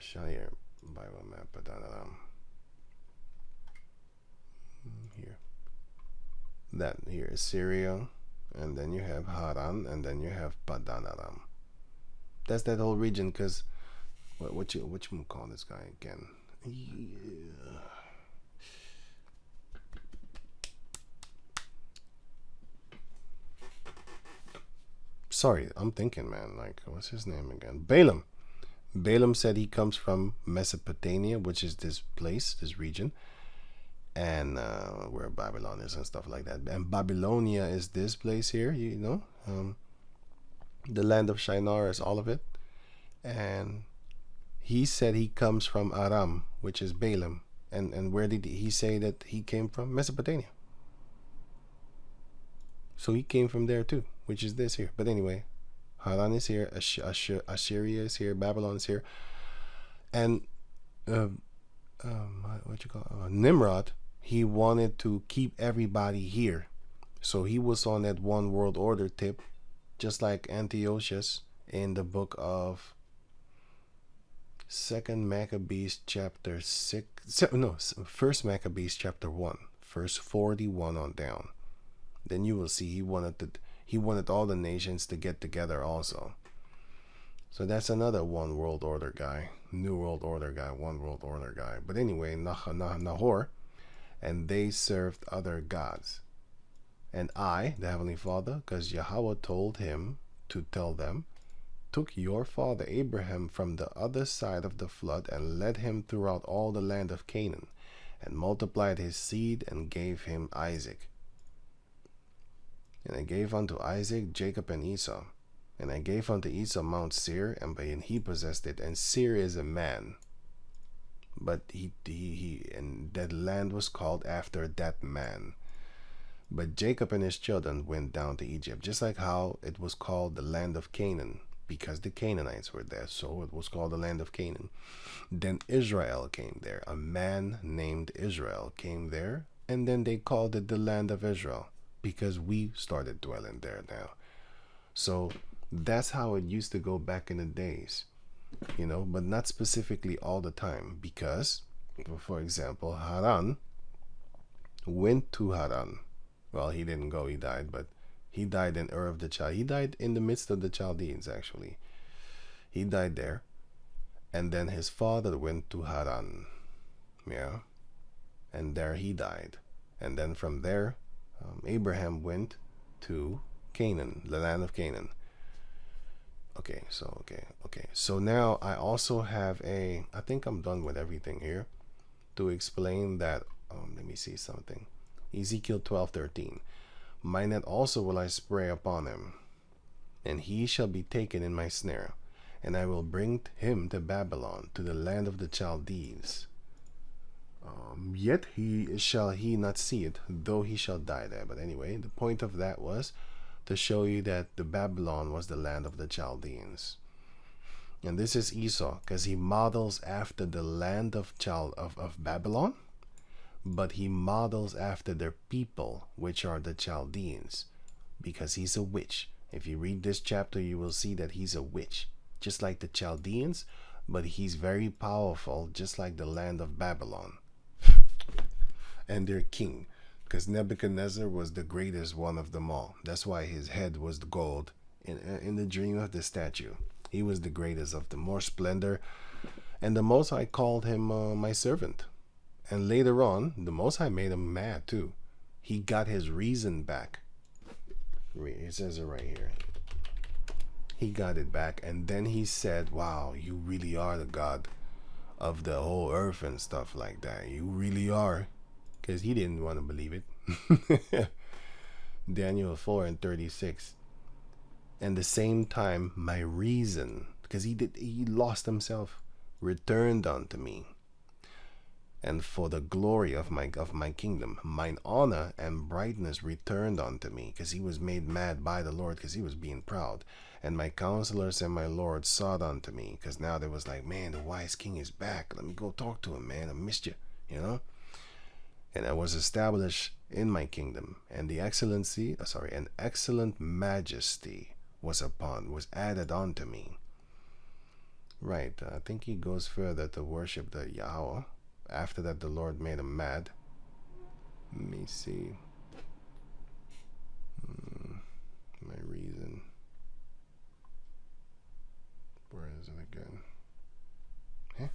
show your Bible map, but here. That here is Syria, and then you have Haran, and then you have Padan Aram. That's that whole region, because what you call this guy again? Yeah. Sorry, I'm thinking, man. Like, what's his name again? Balaam. Balaam said he comes from Mesopotamia, which is this place, this region, and where Babylon is and stuff like that. And Babylonia is this place here, you know. The land of Shinar is all of it. And he said he comes from Aram, which is Balaam. And where did he say that he came from? Mesopotamia. So he came from there too, which is this here. But anyway, Haran is here, Assyria is here, Babylon is here, and Nimrod, he wanted to keep everybody here, so he was on that one world order tip, just like Antiochus in the book of 2nd Maccabees chapter 1st Maccabees chapter 1, verse 41 on down. Then you will see he wanted all the nations to get together also. So that's another one world order guy, new world order guy, one world order guy. But anyway, Nahor, and they served other gods. And I, the Heavenly Father, because Yahweh told him to tell them, took your father Abraham from the other side of the flood and led him throughout all the land of Canaan, and multiplied his seed and gave him Isaac. And I gave unto Isaac Jacob and Esau. And I gave unto Esau Mount Seir, and he possessed it. And Seir is a man. But and that land was called after that man. But Jacob and his children went down to Egypt, just like how it was called the land of Canaan, because the Canaanites were there. So it was called the land of Canaan. Then Israel came there. A man named Israel came there, and then they called it the land of Israel, because we started dwelling there now. So that's how it used to go back in the days, you know, but not specifically all the time, because, for example, Haran went to Haran. Well, he didn't go, he died, but he died in Ur of the Chaldeans. He died in the midst of the Chaldeans, actually. He died there, and then his father went to Haran, yeah, and there he died. And then from there, Abraham went to Canaan, the land of Canaan. Okay. So now I also have I think I'm done with everything here to explain that. Let me see something. Ezekiel 12:13. My net also will I spray upon him, and he shall be taken in my snare, and I will bring him to Babylon, to the land of the Chaldees. Yet shall he not see it, though he shall die there. But anyway, the point of that was to show you that the Babylon was the land of the Chaldeans. And this is Esau, because he models after the land of Babylon, but he models after their people, which are the Chaldeans, because he's a witch. If you read this chapter, you will see that he's a witch, just like the Chaldeans, but he's very powerful, just like the land of Babylon. And their king, because Nebuchadnezzar was the greatest one of them all. That's why his head was the gold in the dream of the statue. He was the greatest of the more splendor, and the Most High called him my servant. And later on, the Most High made him mad too. He got his reason back. It says it right here. He got it back, and then he said, wow, you really are the God of the whole earth and stuff like that. You really are. Because he didn't want to believe it. Daniel 4:36. And the same time, my reason, because he lost himself, returned unto me. And for the glory of my kingdom, mine honor and brightness returned unto me, because he was made mad by the Lord, because he was being proud. And my counselors and my Lord sought unto me, because now they was like, man, the wise king is back. Let me go talk to him, man. I missed you, you know. And I was established in my kingdom, and an excellent majesty was added unto me. Right. I think he goes further to worship the Yahweh. After that, the Lord made him mad. Let me see. My reason. Where is it again? Huh?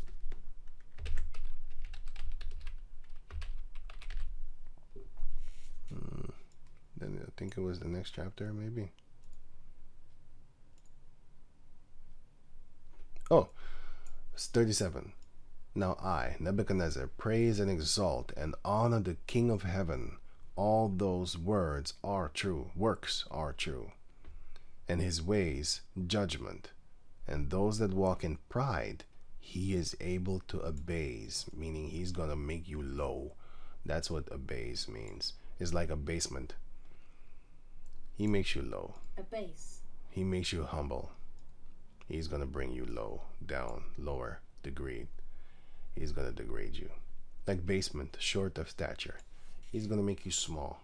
Then I think it was the next chapter, maybe. Oh, it's 37. Now I, Nebuchadnezzar, praise and exalt and honor the King of heaven. All those works are true, and his ways judgment, and those that walk in pride he is able to abase, meaning he's gonna make you low. That's what abase means. It's like abasement. He makes you low. Abase. He makes you humble. He's gonna bring you low, down, lower, degrade. He's gonna degrade you. Like basement, short of stature. He's gonna make you small.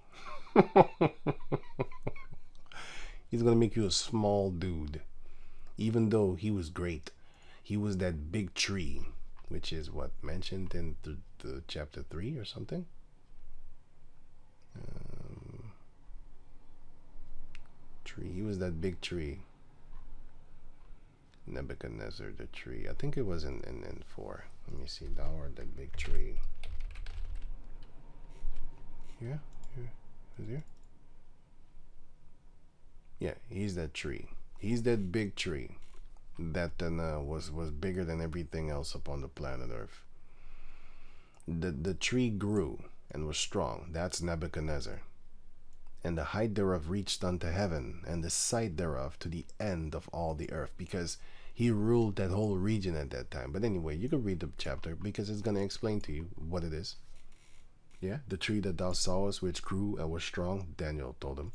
He's gonna make you a small dude. Even though he was great. He was that big tree, which is what mentioned in the chapter 3 or something. Tree. He was that big tree. Nebuchadnezzar, the tree. I think it was in 4. Let me see. Thou art that big tree. Yeah, is here? Yeah, he's that tree. He's that big tree that then was bigger than everything else upon the planet Earth. The tree grew and was strong. That's Nebuchadnezzar. And the height thereof reached unto heaven, and the sight thereof to the end of all the earth, because he ruled that whole region at that time. But anyway, you can read the chapter because it's going to explain to you what it is. Yeah, the tree that thou sawest, which grew and was strong, Daniel told him,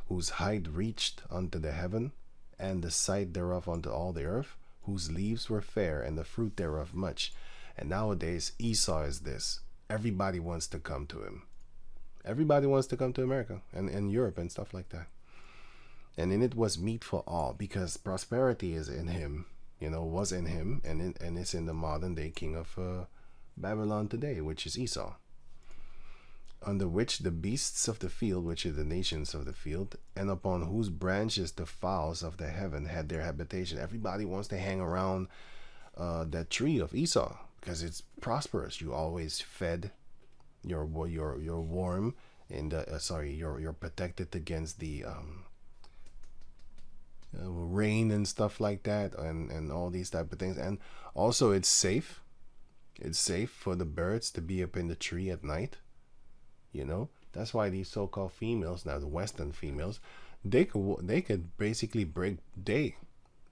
whose height reached unto the heaven, and the sight thereof unto all the earth, whose leaves were fair, and the fruit thereof much. And nowadays, Esau is this. Everybody wants to come to him. Everybody wants to come to America and Europe and stuff like that. And in it was meat for all, because prosperity is in him, was in him, and it's in the modern day king of Babylon today, which is Esau. Under which the beasts of the field, which are the nations of the field, and upon whose branches the fowls of the heaven had their habitation. Everybody wants to hang around that tree of Esau because it's prosperous. You always fed. You're warm, and you're protected against the rain and stuff like that, and all these type of things. And also, it's safe. It's safe for the birds to be up in the tree at night. That's why these so-called females, now the Western females, they could basically break day.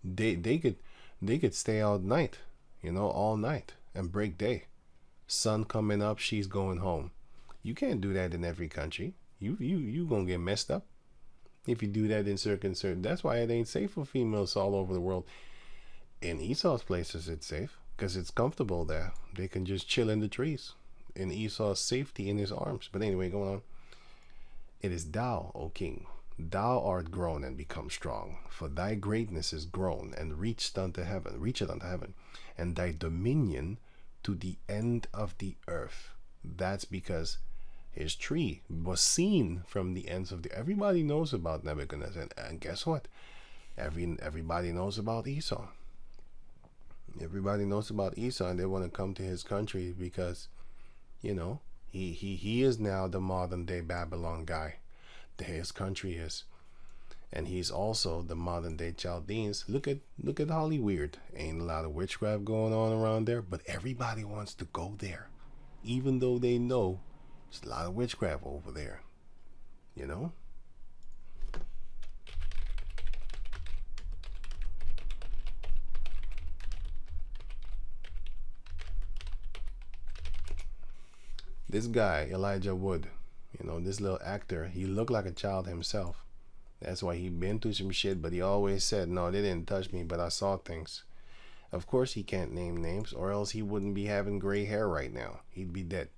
They could stay out night, all night and break day. Sun coming up, she's going home. You can't do that in every country. You gonna get messed up if you do that in certain. That's why it ain't safe for females all over the world. In Esau's places, it's safe because it's comfortable there. They can just chill in the trees. In Esau's safety in his arms. But anyway, going on. It is thou, O king. Thou art grown and become strong, for thy greatness is grown and reacheth unto heaven, and thy dominion to the end of the earth. That's because his tree was seen from the ends of the. Everybody knows about Nebuchadnezzar, and guess what? Everybody knows about Esau. Everybody knows about Esau, and they want to come to his country because, he is now the modern day Babylon guy. His country is, and he's also the modern day Chaldeans. Look at Hollywood. Ain't a lot of witchcraft going on around there, but everybody wants to go there, even though they know there's a lot of witchcraft over there. This guy, Elijah Wood, this little actor, he looked like a child himself. That's why he been through some shit, but he always said, no, they didn't touch me, but I saw things. Of course he can't name names, or else he wouldn't be having gray hair right now. He'd be dead.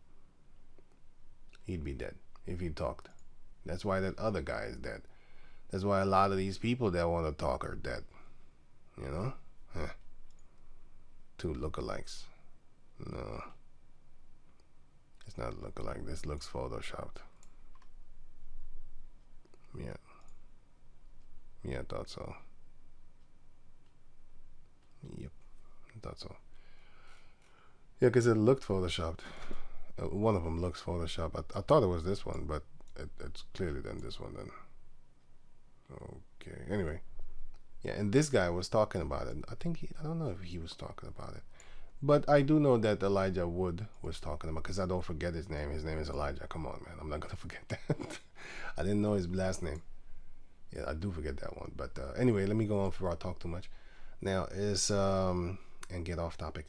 He'd be dead if he talked. That's why that other guy is dead. That's why a lot of these people that want to talk are dead. two lookalikes. No. It's not lookalike. This looks photoshopped. Yeah. Yeah, I thought so. Yep. I thought so. Yeah, because it looked photoshopped. One of them looks photoshopped. I thought it was this one, but it's clearly then this one then. Okay. Anyway. Yeah, and this guy was talking about it. I don't know if he was talking about it. But I do know that Elijah Wood was talking about, because I don't forget his name. His name is Elijah. Come on, man. I'm not going to forget that. I didn't know his last name. Yeah, I do forget that one. But anyway, let me go on before I talk too much. Now, and get off topic.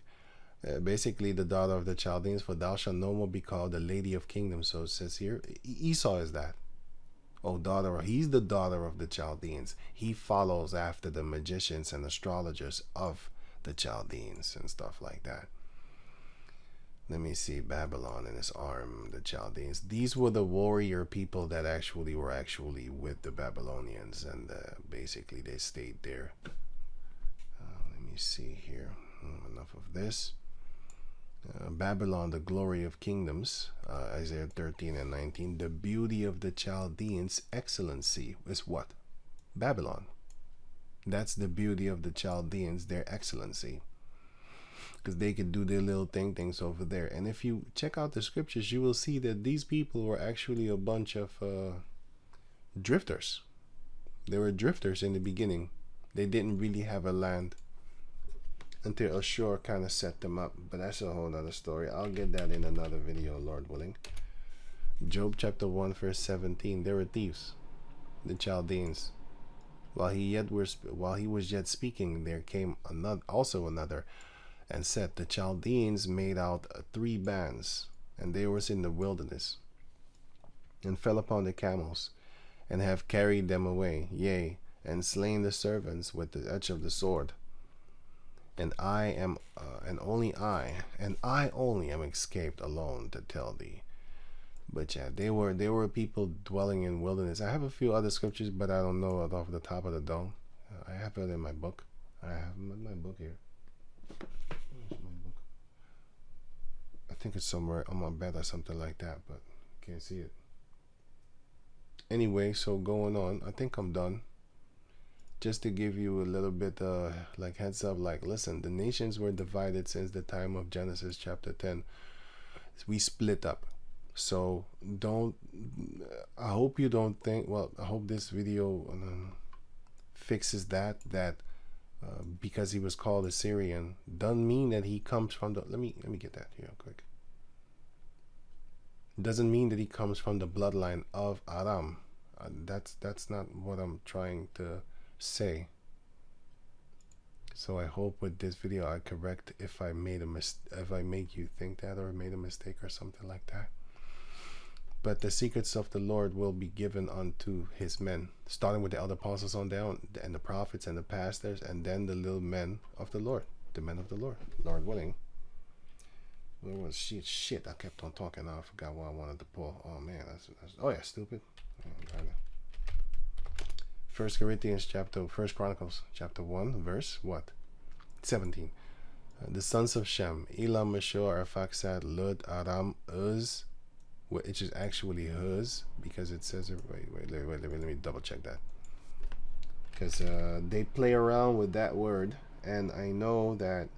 Basically, the daughter of the Chaldeans, for thou shalt no more be called the lady of kingdoms. So it says here, Esau is that. Oh, he's the daughter of the Chaldeans. He follows after the magicians and astrologers of the Chaldeans and stuff like that. Let me see. Babylon and his arm, the Chaldeans. These were the warrior people that were actually with the Babylonians, and basically they stayed there. Let me see here. Enough of this. Babylon, the glory of kingdoms, Isaiah 13 and 19. The beauty of the Chaldeans' excellency is what? Babylon. That's the beauty of the Chaldeans, their excellency. Because they could do their little things over there. And if you check out the scriptures, you will see that these people were actually a bunch of drifters. They were drifters in the beginning. They didn't really have a land until Asshur kind of set them up. But that's a whole other story. I'll get that in another video, Lord willing. Job chapter 1 verse 17. They were thieves, the Chaldeans. While he was yet speaking, there came another and said, the Chaldeans made out 3 bands, and they was in the wilderness, and fell upon the camels, and have carried them away, yea, and slain the servants with the edge of the sword. And I only am escaped alone to tell thee. But yeah, they were people dwelling in wilderness. I have a few other scriptures, but I don't know it off the top of the dome. I have it in my book. I have my book here. Where's my book? I think it's somewhere on my bed or something like that, but can't see it. Anyway, so going on, I think I'm done. Just to give you a little bit like heads up, like listen, the nations were divided since the time of Genesis chapter 10. We split up. So I hope you don't think, I hope this video fixes that because he was called a Syrian doesn't mean that he comes from the, let me get that here real quick. Doesn't mean that he comes from the bloodline of Aram. That's not what I'm trying to say. So I hope with this video I correct if I make you think that, or made a mistake or something like that. But the secrets of the Lord will be given unto his men, starting with the other apostles on down, and the prophets and the pastors, and then the little men of the Lord, the men of the Lord, Lord willing. Where was shit? I kept on talking. Now I forgot what I wanted to pull. Oh man, that's oh yeah, stupid. First Chronicles chapter 1 verse what? 17. The sons of Shem, Elam, Asshur, Arphaxad, Lud, Aram, Uz, which is actually Huz, because it says wait, let me double check that, because they play around with that word, and I know that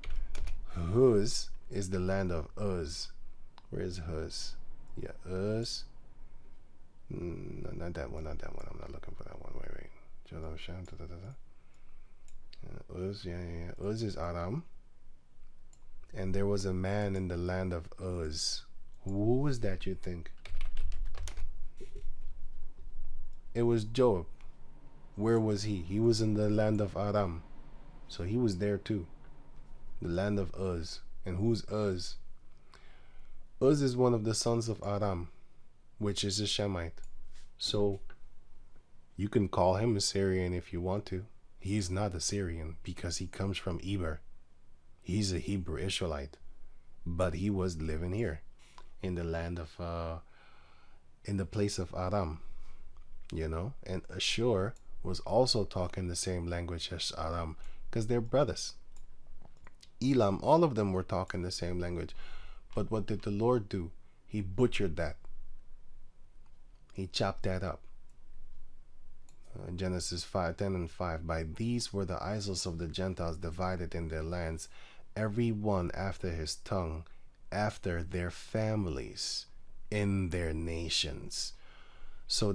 Huz is the land of Uz. Where is Huz? Yeah, Uz. No, not that one. I'm not looking for that one. Wait. Uz, yeah. Uz is Aram, and there was a man in the land of Uz. Who was that, you think? It was Job. Where was he? He was in the land of Aram. So he was there too. The land of Uz. And who's Uz? Uz is one of the sons of Aram, which is a Shemite. So you can call him a Syrian if you want to. He's not a Syrian because he comes from Eber. He's a Hebrew Israelite. But he was living here in the land of in the place of Aram, you know. And Asshur was also talking the same language as Aram, because they're brothers. Elam, all of them were talking the same language. But what did the Lord do? He butchered that. He chopped that up. Genesis 5:10 and 5. By these were the isles of the Gentiles divided in their lands, every one after his tongue, after their families, in their nations. So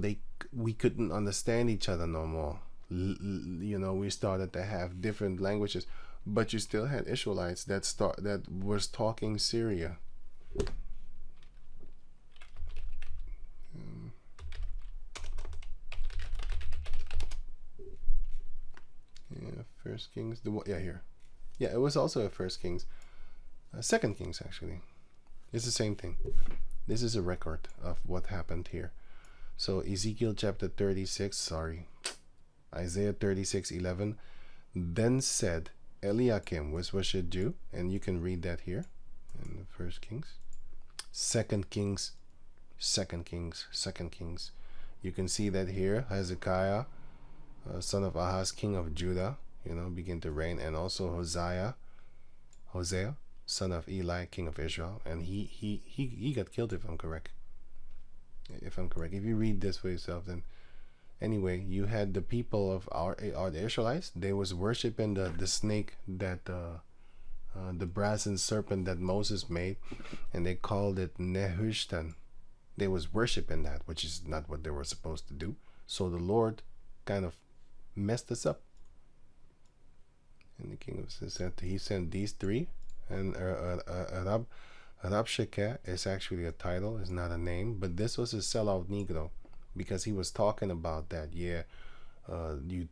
we couldn't understand each other no more. We started to have different languages, but you still had Israelites that was talking Syria. First Kings. Here. Yeah, it was also a First Kings. Second Kings, actually. It's the same thing. This is a record of what happened here. So Ezekiel chapter 36, Isaiah 36:11. Then said Eliakim, which was a Jew, and you can read that here in the First Kings. Second Kings. You can see that here. Hezekiah, son of Ahaz, king of Judah, begin to reign, and also Hosea, son of Eli, king of Israel, and he got killed, if I'm correct. If you read this for yourself, then anyway, you had the people of the Israelites. They was worshiping the snake that the brazen serpent that Moses made, and they called it Nehushtan. They was worshiping that, which is not what they were supposed to do. So the Lord kind of messed us up. And the king of said he sent these three, and Arphaxad is actually a title, is not a name, but this was a sellout Negro, because he was talking about that. You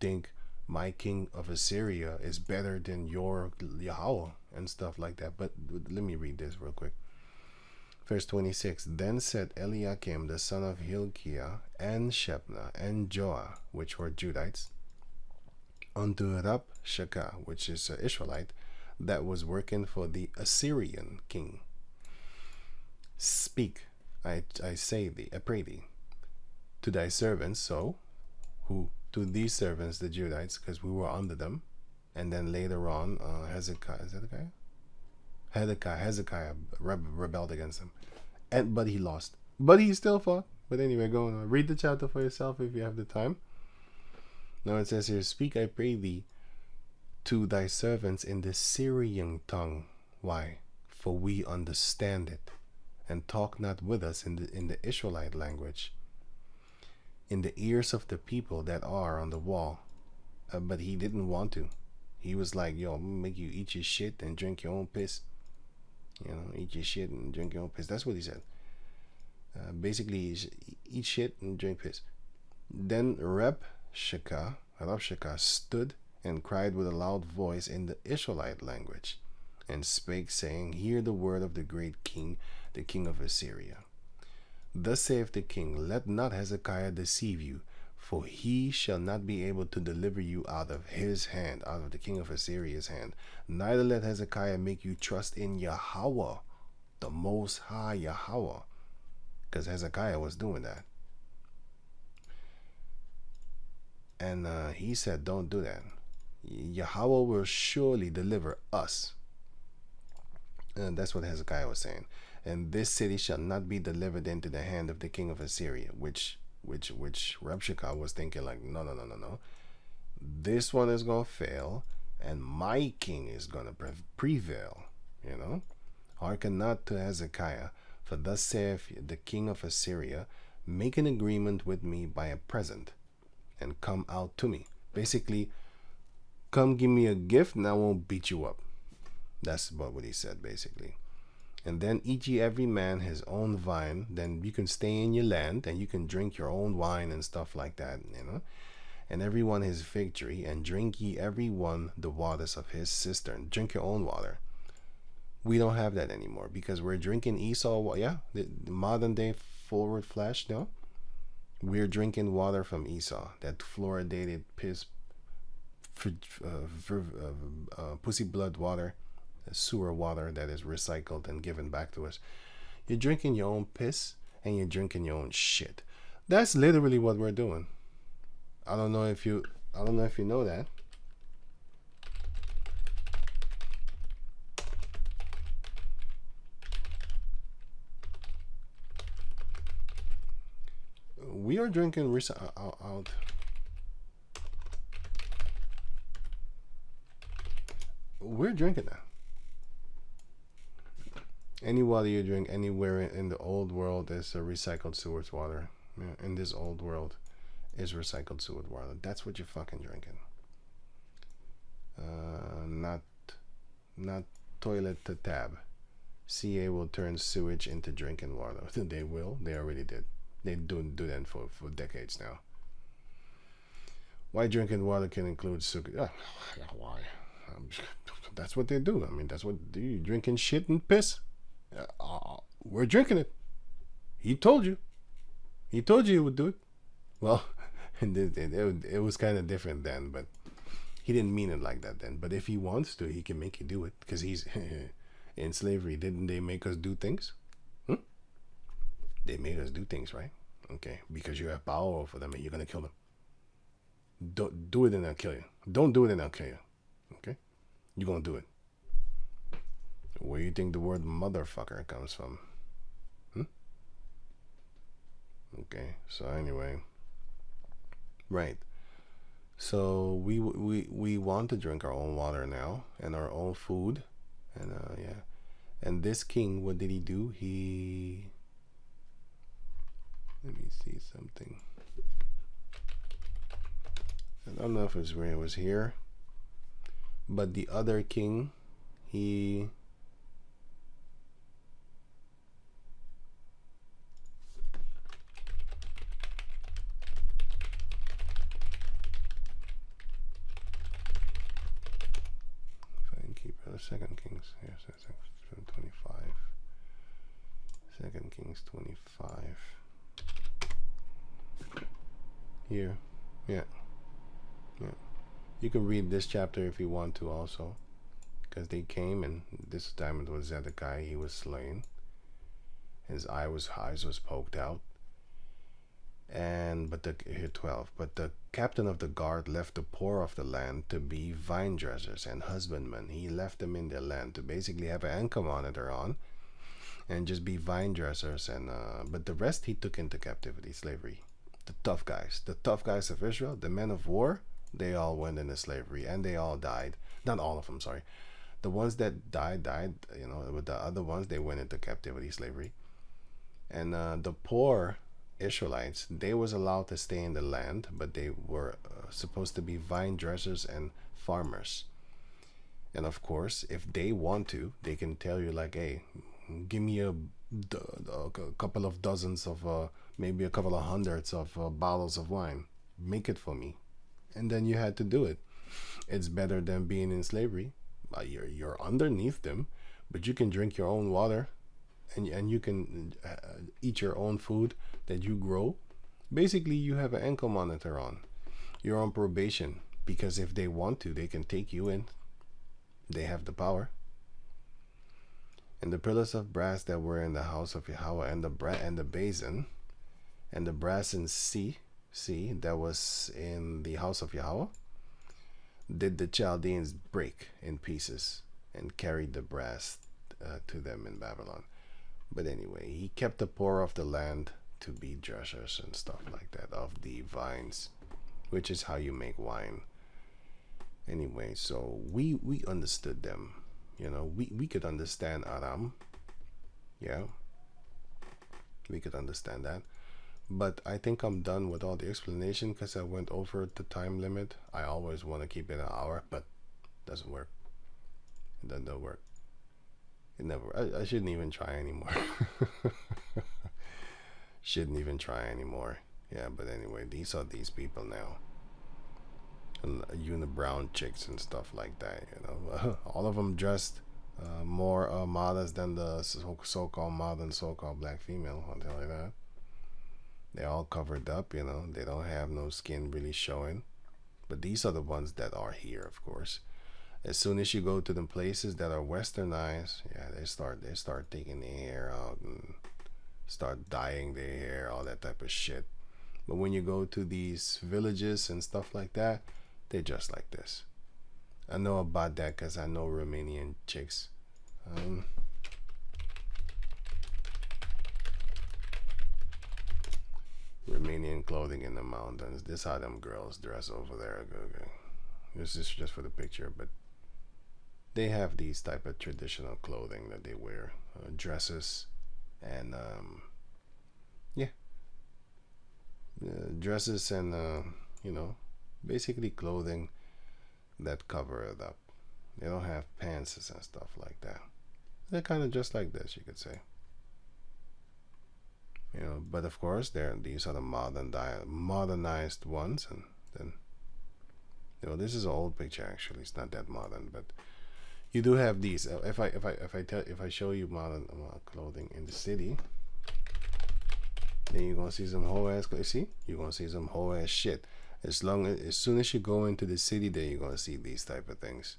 think my king of Assyria is better than your Yahweh and stuff like that. But let me read this real quick. Verse 26. Then said Eliakim the son of Hilkiah and Shebna and Joah, which were Judites, unto Rabshakeh, which is an Israelite, that was working for the Assyrian king. Speak, I pray thee, to thy servants, to these servants, the Judites, because we were under them, and then later on, Hezekiah rebelled against them, but he lost. But he still fought. But anyway, go on. Read the chapter for yourself if you have the time. Now it says here, speak, I pray thee, to thy servants in the Syrian tongue. Why? For we understand it, and talk not with us in the Israelite language, in the ears of the people that are on the wall. But he didn't want to. He was like, yo, I'm gonna make you eat your shit and drink your own piss. Eat your shit and drink your own piss. That's what he said. Basically, eat shit and drink piss. Then Rabshakeh stood and cried with a loud voice in the Israelite language, and spake, saying, hear the word of the great king, the king of Assyria. Thus saith the king, let not Hezekiah deceive you, for he shall not be able to deliver you out of his hand, out of the king of Assyria's hand. Neither let Hezekiah make you trust in Yahweh, the Most High Yahweh, because Hezekiah was doing that. And he said, don't do that. Yahweh will surely deliver us. And that's what Hezekiah was saying. And this city shall not be delivered into the hand of the king of Assyria, which Rabshakeh was thinking like, no. This one is going to fail, and my king is going to prevail, Hearken not to Hezekiah, for thus saith the king of Assyria, make an agreement with me by a present, and come out to me. Basically, come give me a gift and I won't beat you up. That's about what he said, basically. And then eat ye every man his own vine. Then you can stay in your land and you can drink your own wine and stuff like that, And every one his fig tree, and drink ye every one the waters of his cistern. Drink your own water. We don't have that anymore because we're drinking Esau. The modern day forward flash, no? We're drinking water from Esau, that fluoridated piss, pussy blood water, sewer water that is recycled and given back to us. You're drinking your own piss and you're drinking your own shit. That's literally what we're doing. I don't know if you know that. we're drinking out. We're drinking that. Any water you drink anywhere in the old world is a recycled sewage water. Yeah, in this old world is recycled sewage water. That's what you're fucking drinking. Not toilet to tab. CA will turn sewage into drinking water. They will. They already did. They do that for decades now. Why drinking water can include sugar? Why? That's what they do. I mean, that's what you drinking shit and piss. We're drinking it. He told you. He told you he would do it. Well, it was kind of different then, but he didn't mean it like that then. But if he wants to, he can make you do it because he's in slavery. Didn't they make us do things? They made us do things, right? Okay, because you have power over them and you're gonna kill them. Don't do it and I'll kill you. Don't do it and I'll kill you. Okay, you're gonna do it. Where do you think the word motherfucker comes from? Okay, so anyway, right. So we want to drink our own water now and our own food, and yeah. And this king, what did he do? Let me see something. I don't know if it was here, but the other king, he. Second Kings, yes, 25. Second Kings 25. Here, yeah. You can read this chapter if you want to also, because they came and this time it was Zedekiah. He was slain. His eyes was poked out. Here 12. But the captain of the guard left the poor of the land to be vine dressers and husbandmen. He left them in their land to basically have an income monitor on and just be vine dressers. And but the rest he took into captivity, slavery. The tough guys of Israel, the men of war, they all went into slavery and they all died. Not all of them, sorry. The ones that died. With the other ones, they went into captivity, slavery. And the poor Israelites, they was allowed to stay in the land, but they were supposed to be vine dressers and farmers. And of course, if they want to, they can tell you like, hey, give me a couple of dozens of maybe a couple of hundreds of bottles of wine, make it for me. And then you had to do it. It's better than being in slavery. You're underneath them, but you can drink your own water and you can eat your own food that you grow. Basically, you have an ankle monitor on. You're on probation because if they want to, they can take you in. They have the power. And the pillars of brass that were in the house of Yahweh, and the basin, and the brass and sea that was in the house of Yahweh, did the Chaldeans break in pieces and carried the brass to them in Babylon. But anyway, he kept the poor of the land to be dressers and stuff like that of the vines, which is how you make wine. Anyway, so we understood them. We could understand Aram. Yeah, we could understand that. But I think I'm done with all the explanation because I went over the time limit. I always want to keep it an hour, but it doesn't work. It doesn't work. It never. I shouldn't even try anymore. Shouldn't even try anymore. Yeah, but anyway, these are these people now. Unibrown chicks and stuff like that. All of them dressed more modest than the so-called modern, so-called black female. I'll tell you that. They're all covered up. They don't have no skin really showing. But these are the ones that are here, of course. As soon as you go to the places that are westernized, yeah, they start taking their hair out and start dyeing their hair, all that type of shit. But when you go to these villages and stuff like that, they're just like this. I know about that because I know Romanian chicks. Romanian clothing in the mountains. This how them girls dress over there. This is just for the picture, but they have these type of traditional clothing that they wear, dresses, and dresses and basically clothing that cover it up. They don't have pants and stuff like that. They're kind of just like this, you could say. But of course, these are the modernized ones, and then this is an old picture actually. It's not that modern, but you do have these. If I show you modern clothing in the city, then you're gonna see some whole ass. See, you're gonna see some whole ass shit. As soon as you go into the city, then you're gonna see these type of things.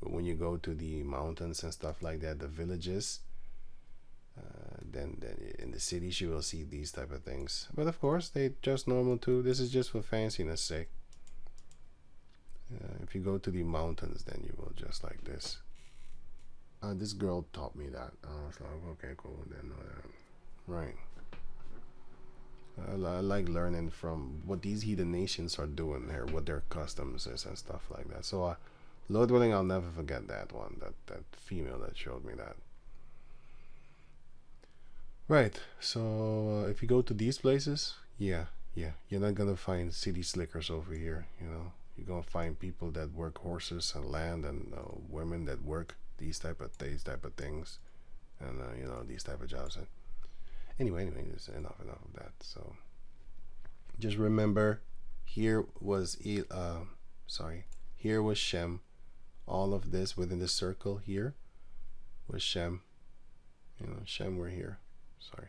But when you go to the mountains and stuff like that, the villages, then in the cities you will see these type of things. But of course, they just normal too. This is just for fanciness sake. If you go to the mountains, then you will just like this. This girl taught me that. I was like, okay, cool. Then right. I like learning from what these heathen nations are doing here, what their customs is and stuff like that. So, Lord willing, I'll never forget that one. That female that showed me that. Right. So if you go to these places, yeah, you're not gonna find city slickers over here. You're gonna find people that work horses and land, and women that work these type of things, and these type of jobs. Anyway, there's enough of that. So just remember, here was Shem. All of this within the circle here was Shem. Shem were here. Sorry,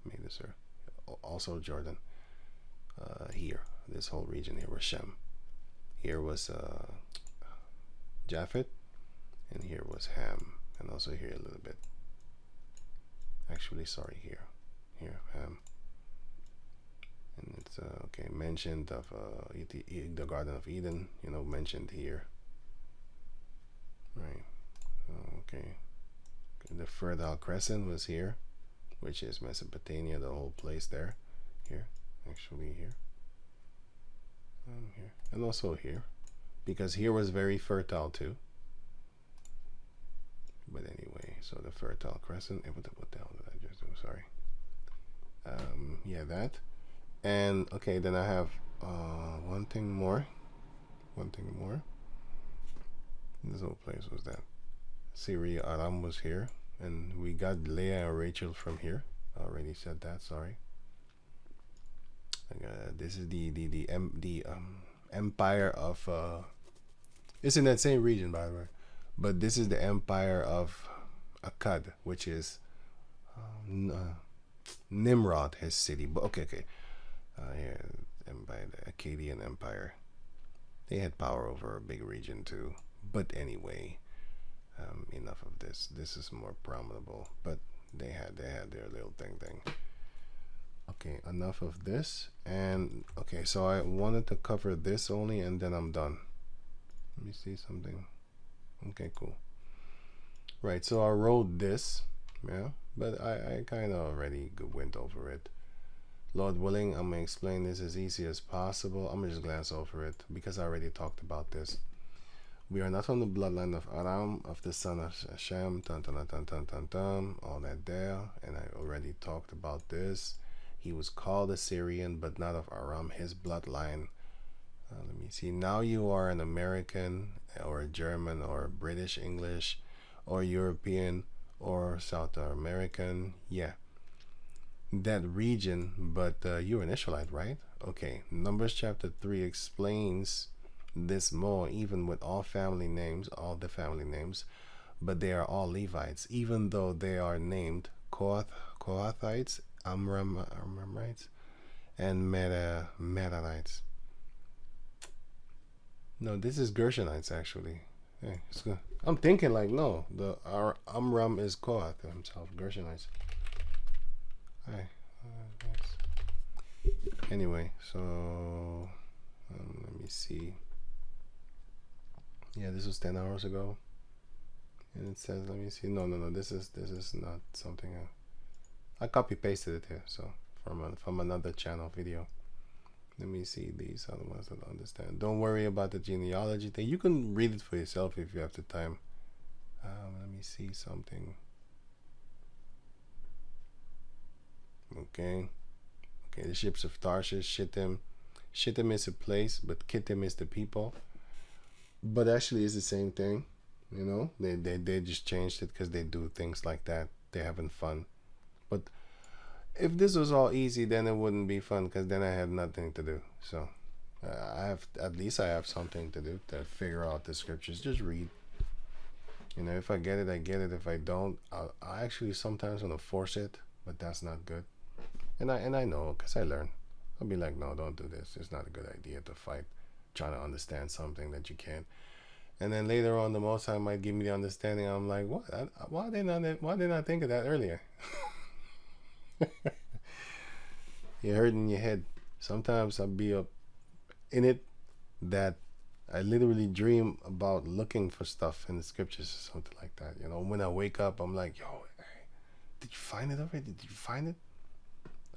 made this here. Also Jordan. Here, this whole region here was Shem. Here was Japheth, and here was Ham, and also here a little bit. Actually, sorry, here Ham, and it's okay, mentioned of the Garden of Eden, mentioned here, right? Okay, the Fertile Crescent was here, which is Mesopotamia, the whole place there, here, actually here, here, and also here, because here was very fertile too. But anyway, so the Fertile Crescent. What the hell did I just do? Sorry. Yeah, that. And okay, then I have one thing more. This whole place was that. Syria, Aram was here, and we got Leah and Rachel from here. I already said that. Sorry. This is the empire of. It's in that same region, by the way. But this is the empire of Akkad, which is Nimrod, his city. But okay. Here, empire, the Akkadian Empire. They had power over a big region too. But anyway, enough of this. This is more prominent. But they had their little thing. Okay, enough of this. And okay, so I wanted to cover this only, and then I'm done. Let me see something. Okay, cool. Right, so I wrote this, yeah, but I kind of already went over it. Lord willing, I'm going to explain this as easy as possible. I'm going to just glance over it because I already talked about this. We are not from the bloodline of Aram, of the son of Shem, all that there, and I already talked about this. He was called a Syrian, but not of Aram, his bloodline. Let me see. Now you are an American or a German or British English or European or South American. Yeah. That region, but you're an Israelite, right? Okay. Numbers chapter 3 explains this more, even with all the family names, but they are all Levites, even though they are named Kohathites, Amramites, and Merarites. No, this is Gershonites actually. Hey, it's good. I'm thinking like no, our Amram is Kohath himself, Gershonites. Hi. Anyway, so let me see. Yeah, this was 10 hours ago, and it says, let me see. No. This is not something. I copy pasted it here, so from another channel video. Let me see these other ones that I understand. Don't worry about the genealogy thing. You can read it for yourself if you have the time. Let me see something. Okay. The ships of Tarshish, Shittim. Shittim is a place, but Kittim is the people. But actually, it's the same thing. You know, they just changed it because they do things like that. They're having fun. But if this was all easy, then it wouldn't be fun because then I had nothing to do. So at least I have something to do to figure out the scriptures. Just read. You know, if I get it, I get it. If I don't, I actually sometimes want to force it, but that's not good. And I know because I learn. I'll be like, no, don't do this. It's not a good idea to fight trying to understand something that you can't. And then later on, the Most High might give me the understanding. I'm like, what? Why did I think of that earlier? You're hurting your head. Sometimes I'll be up in it that I literally dream about looking for stuff in the scriptures or something like that. You know, when I wake up, I'm like, yo, hey, did you find it already? Did you find it?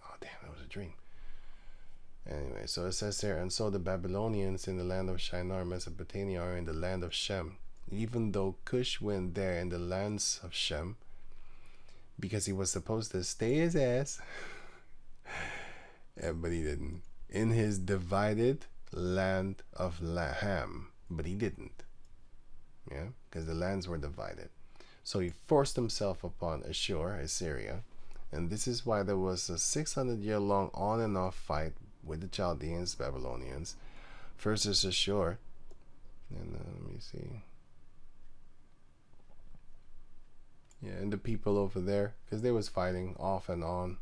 Oh, damn, it was a dream. Anyway, so it says there, and so the Babylonians in the land of Shinar, Mesopotamia, are in the land of Shem, even though Cush went there in the lands of Shem, because he was supposed to stay his ass, but he didn't, in his divided land of Ham, but he didn't, yeah, because the lands were divided. So he forced himself upon Asshur, Assyria, and this is why there was a 600-year-long on and off fight with the Chaldeans, Babylonians, versus Asshur. And let me see. Yeah, and the people over there, because they was fighting off and on.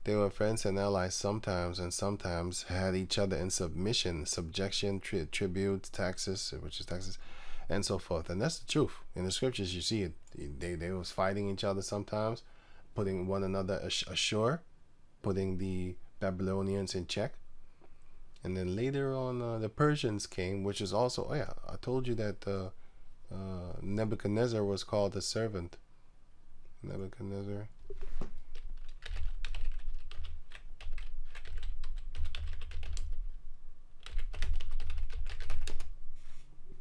They were friends and allies sometimes, and sometimes had each other in subjection, tribute, taxes, which is taxes, and so forth. And that's the truth. In the scriptures, you see it. They was fighting each other sometimes, putting one another ashore, putting the Babylonians in check. And then later on, the Persians came, which is also, oh yeah, I told you that Nebuchadnezzar was called a servant. Nebuchadnezzar.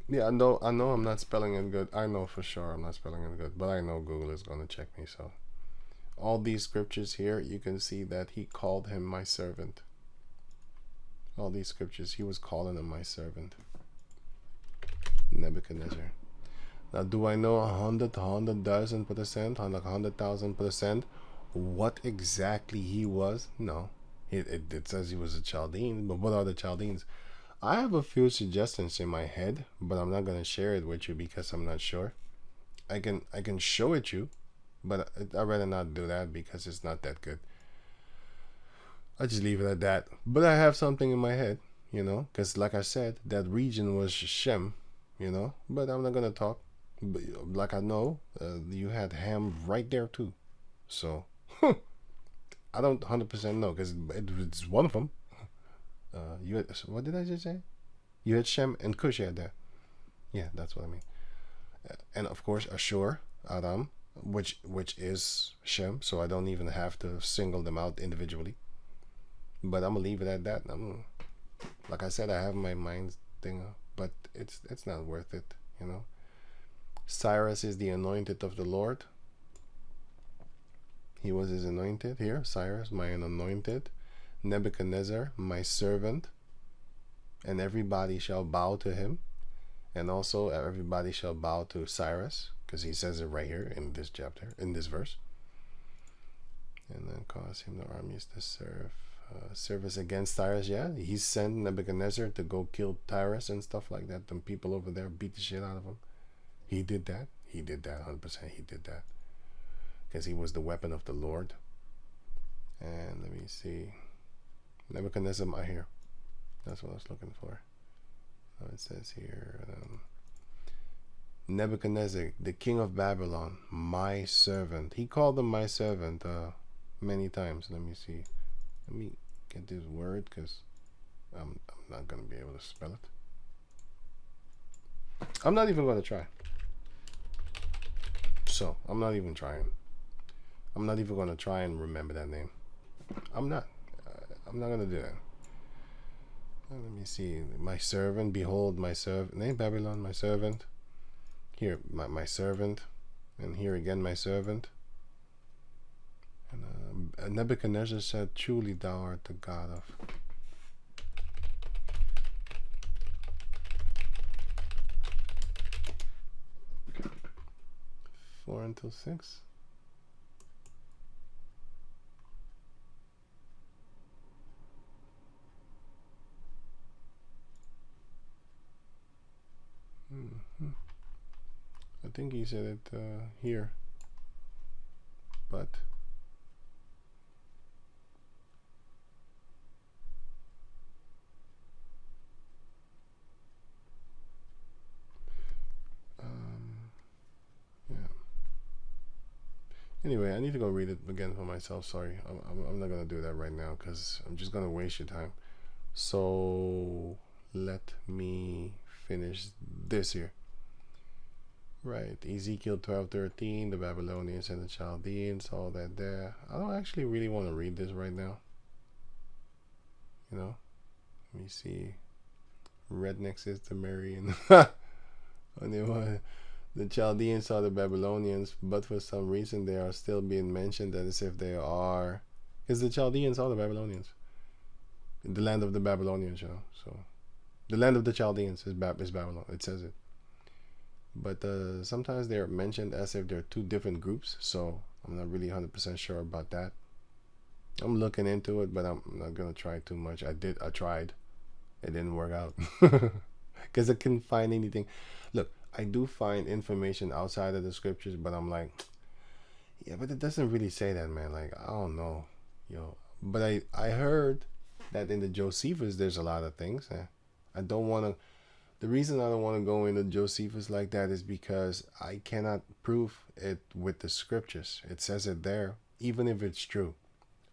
Yeah, I know I'm not spelling it good. I know for sure I'm not spelling it good, but I know Google is going to check me. So all these scriptures here, you can see that he called him my servant. All these scriptures, he was calling him my servant. Nebuchadnezzar. Now, do I know 100,000%, 100,000% what exactly he was? No. It says he was a Chaldean, but what are the Chaldeans? I have a few suggestions in my head, but I'm not going to share it with you because I'm not sure. I can show it you, but I'd rather not do that because it's not that good. I just leave it at that. But I have something in my head, you know, because like I said, that region was Shem, you know, but I'm not going to talk. But like I know, you had Ham right there too. So, I don't 100% know because it's one of them. You had, what did I just say? You had Shem and Cush had there. Yeah, that's what I mean. And of course, Asshur, Aram, which is Shem, so I don't even have to single them out individually. But I'm gonna leave it at that. Like I said, I have my mind thing, but it's not worth it, you know. Cyrus is the anointed of the Lord. He was his anointed here. Cyrus, my anointed. Nebuchadnezzar, my servant. And everybody shall bow to him. And also everybody shall bow to Cyrus, because he says it right here in this chapter, in this verse. And then cause him the armies to serve. Service against Cyrus, yeah. He sent Nebuchadnezzar to go kill Tyrus and stuff like that. Them people over there beat the shit out of him. He did that. He did that, 100%. He did that. Because he was the weapon of the Lord. And let me see. Nebuchadnezzar, I hear. That's what I was looking for. It says here, Nebuchadnezzar, the king of Babylon, my servant. He called him my servant many times. Let me see. Let me get this word because I'm not going to be able to spell it. I'm not even going to try. So, I'm not even trying. I'm not even going to try and remember that name. I'm not. I'm not gonna do that. Let me see. My servant, behold, my servant. Name Babylon, my servant. Here, my servant, and here again, my servant. And Nebuchadnezzar said, "Truly, thou art the God of." 4 until 6. I think he said it here, but yeah. Anyway, I need to go read it again for myself. Sorry, I'm not gonna do that right now because I'm just gonna waste your time. So let me finish this here. Right, Ezekiel 12:13, the Babylonians and the Chaldeans, all that there. I don't actually really want to read this right now. You know, let me see. Rednecks is the Marian. The Chaldeans are the Babylonians, but for some reason they are still being mentioned as if they are, because the Chaldeans are the Babylonians. The land of the Babylonians, you know. So, the land of the Chaldeans is Babylon. It says it. But sometimes they're mentioned as if they're two different groups, so I'm not really 100% sure about that. I'm looking into it, but I'm not gonna try too much. I tried. It didn't work out because I couldn't find anything. Look, I do find information outside of the scriptures, but I'm like, yeah, but it doesn't really say that, man. Like, I don't know, yo. But I heard that in the Josephus there's a lot of things. I don't want to. The reason I don't want to go into Josephus like that is because I cannot prove it with the scriptures. It says it there, even if it's true.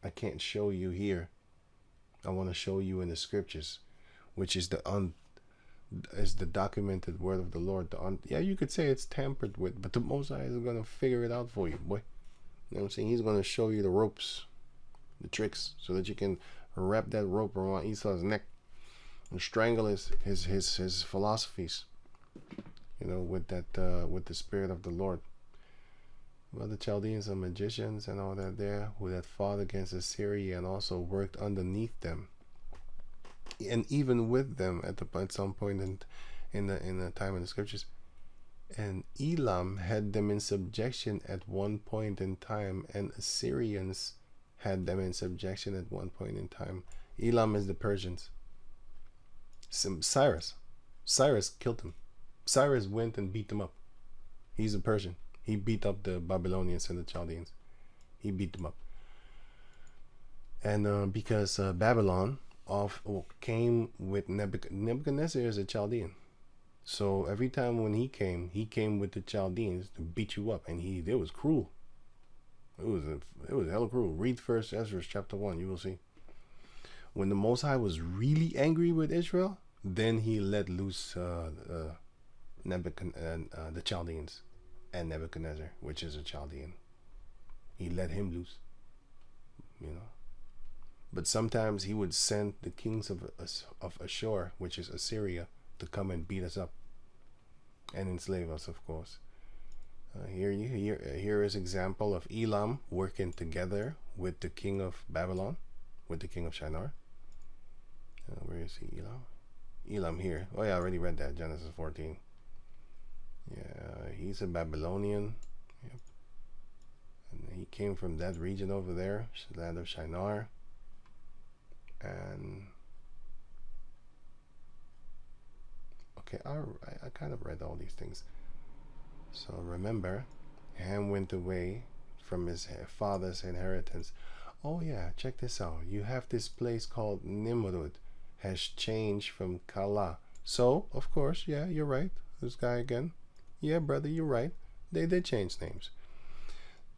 I can't show you here. I want to show you in the scriptures, which is the documented word of the Lord. Yeah, you could say it's tampered with, but the Most High is gonna figure it out for you, boy. You know what I'm saying? He's gonna show you the ropes, the tricks, so that you can wrap that rope around Esau's neck and strangle his philosophies, you know, with the spirit of the Lord. Well, the Chaldeans are magicians and all that there, who had fought against Assyria and also worked underneath them, and even with them at some point in the time in the scriptures. And Elam had them in subjection at one point in time, and Assyrians had them in subjection at one point in time. Elam is the Persians. Cyrus killed them. Cyrus went and beat them up. He's a Persian. He beat up the Babylonians and the Chaldeans. He beat them up. And because Babylon came with Nebuchadnezzar is a Chaldean. So every time when he came with the Chaldeans to beat you up, and it was cruel. It was hella cruel. Read first Ezra chapter 1, you will see. When the Most High was really angry with Israel, then he let loose the Chaldeans and Nebuchadnezzar, which is a Chaldean. He let him loose, you know. But sometimes he would send the kings of Asshur, which is Assyria, to come and beat us up and enslave us, of course. Here is example of Elam working together with the king of Babylon, with the king of Shinar. Where is he? Elam here. Oh yeah, I already read that, Genesis 14. Yeah, he's a Babylonian. Yep. And he came from that region over there, land of Shinar. And okay, I kind of read all these things. So remember, Ham went away from his father's inheritance. Oh yeah, check this out. You have this place called Nimrud has changed from Kala. So, of course, yeah, you're right. This guy again. Yeah, brother, you're right. They did change names.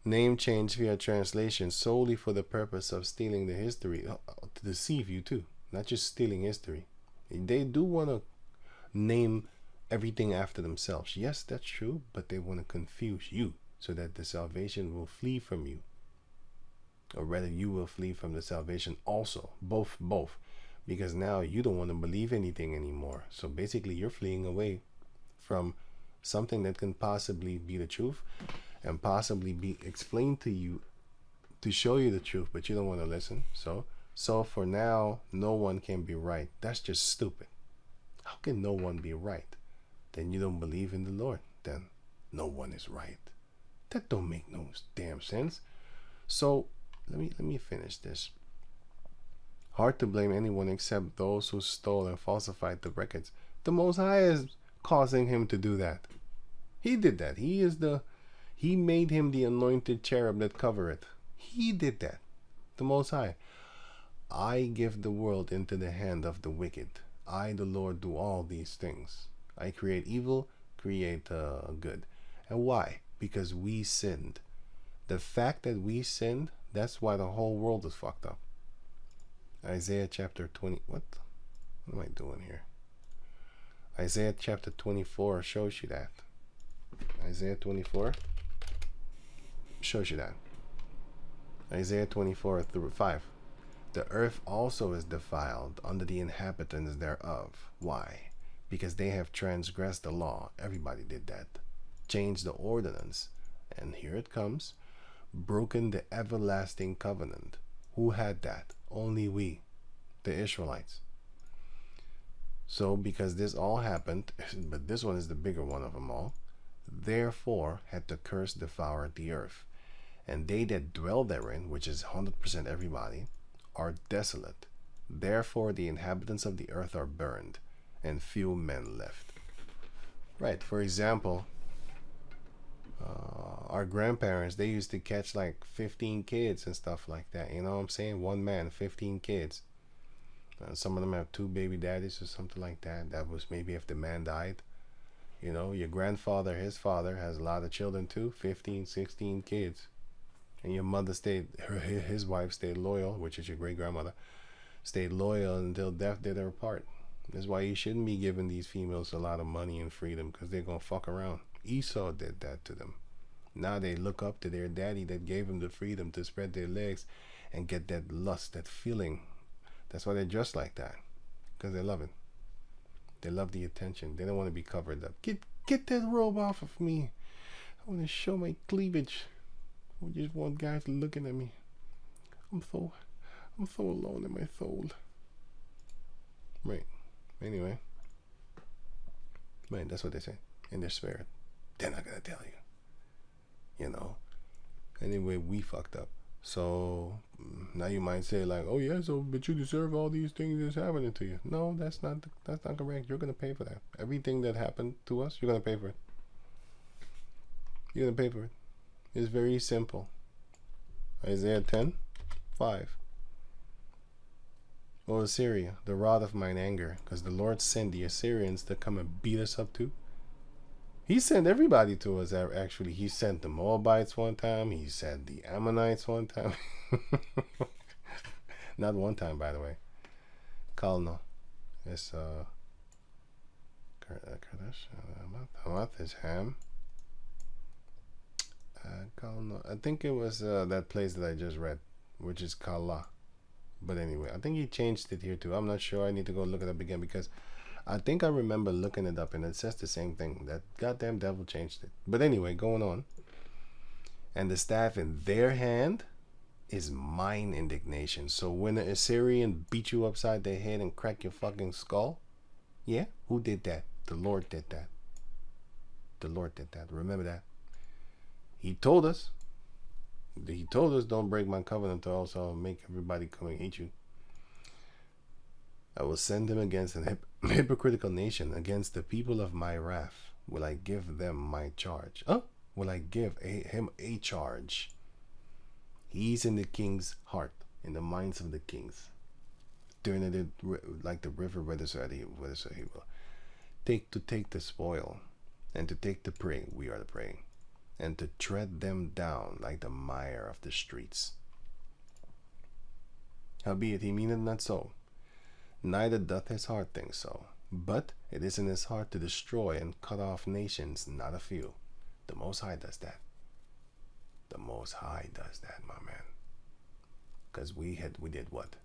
Name change via translation solely for the purpose of stealing the history, to deceive you too. Not just stealing history. They do want to name everything after themselves. Yes, that's true, but they want to confuse you so that the salvation will flee from you. or rather you will flee from the salvation also. Both. Because now you don't want to believe anything anymore. So basically you're fleeing away from something that can possibly be the truth and possibly be explained to you to show you the truth, but you don't want to listen. So for now, no one can be right. That's just stupid. How can no one be right? Then you don't believe in the Lord. Then no one is right. That don't make no damn sense. So let me finish this. Hard to blame anyone except those who stole and falsified the records. The Most High is causing him to do that. He did that. He made him the anointed cherub that covereth. He did that. The Most High. I give the world into the hand of the wicked. I, the Lord, do all these things. I create evil, create good. And why? Because we sinned. The fact that we sinned, that's why the whole world is fucked up. Isaiah chapter 20. What am I doing here? Isaiah chapter 24 shows you that. Isaiah 24 shows you that. Isaiah 24:5. The earth also is defiled under the inhabitants thereof. Why? Because they have transgressed the law. Everybody did that. Changed the ordinance. And here it comes. Broken the everlasting covenant. Who had that? Only we, the Israelites. So because this all happened, but this one is the bigger one of them all, therefore had the curse devoured the earth. And they that dwell therein, which is 100% everybody, are desolate. Therefore the inhabitants of the earth are burned, and few men left. Right, for example, our grandparents, they used to catch like 15 kids and stuff like that. You know what I'm saying? One man, 15 kids. Some of them have 2 baby daddies or something like that. That was maybe if the man died. You know, your grandfather, his father, has a lot of children too. 15, 16 kids. And your mother stayed, his wife stayed loyal, which is your great-grandmother, stayed loyal until death did her part. That's why you shouldn't be giving these females a lot of money and freedom, because they're going to fuck around. Esau did that to them. Now they look up to their daddy that gave them the freedom to spread their legs and get that lust, that feeling. That's why they're dressed like that, because they love it. They love the attention. They don't want to be covered up. Get that robe off of me. I want to show my cleavage. I just want guys looking at me. I'm so alone in my soul. Right. Anyway. Right, that's what they say. In their spirit. They're not gonna tell you. You know. Anyway, we fucked up. So now you might say like, oh yeah, so but you deserve all these things that's happening to you. No, that's not correct. You're gonna pay for that. Everything that happened to us, you're gonna pay for it. You're gonna pay for it. It's very simple. Isaiah 10:5. O Assyria, the rod of mine anger, because the Lord sent the Assyrians to come and beat us up too. He sent everybody to us. Actually, he sent the Moabites one time. He sent the Ammonites one time. Not one time, by the way. Kalno. It's Hamath is Ham. I think it was that place that I just read, which is Kala. But anyway, I think he changed it here too. I'm not sure. I need to go look it up again, because I think I remember looking it up and it says the same thing. That goddamn devil changed it. But anyway, going on. And the staff in their hand is mine indignation. So when an Assyrian beat you upside the head and crack your fucking skull, yeah, who did that? The Lord did that. The Lord did that. Remember that. He told us don't break my covenant, or else I'll make everybody come and hate you. I will send him against an hypocritical nation, against the people of my wrath. Will I give them my charge? Will I give him a charge? He's in the king's heart, in the minds of the kings. Turning it like the river whithersoever he will. To take the spoil, and to take the prey, we are the prey, and to tread them down like the mire of the streets. Howbeit he meaneth not so, neither doth his heart think so, but it is in his heart to destroy and cut off nations, not a few. The Most High does that. The Most High does that, my man. Because we did what?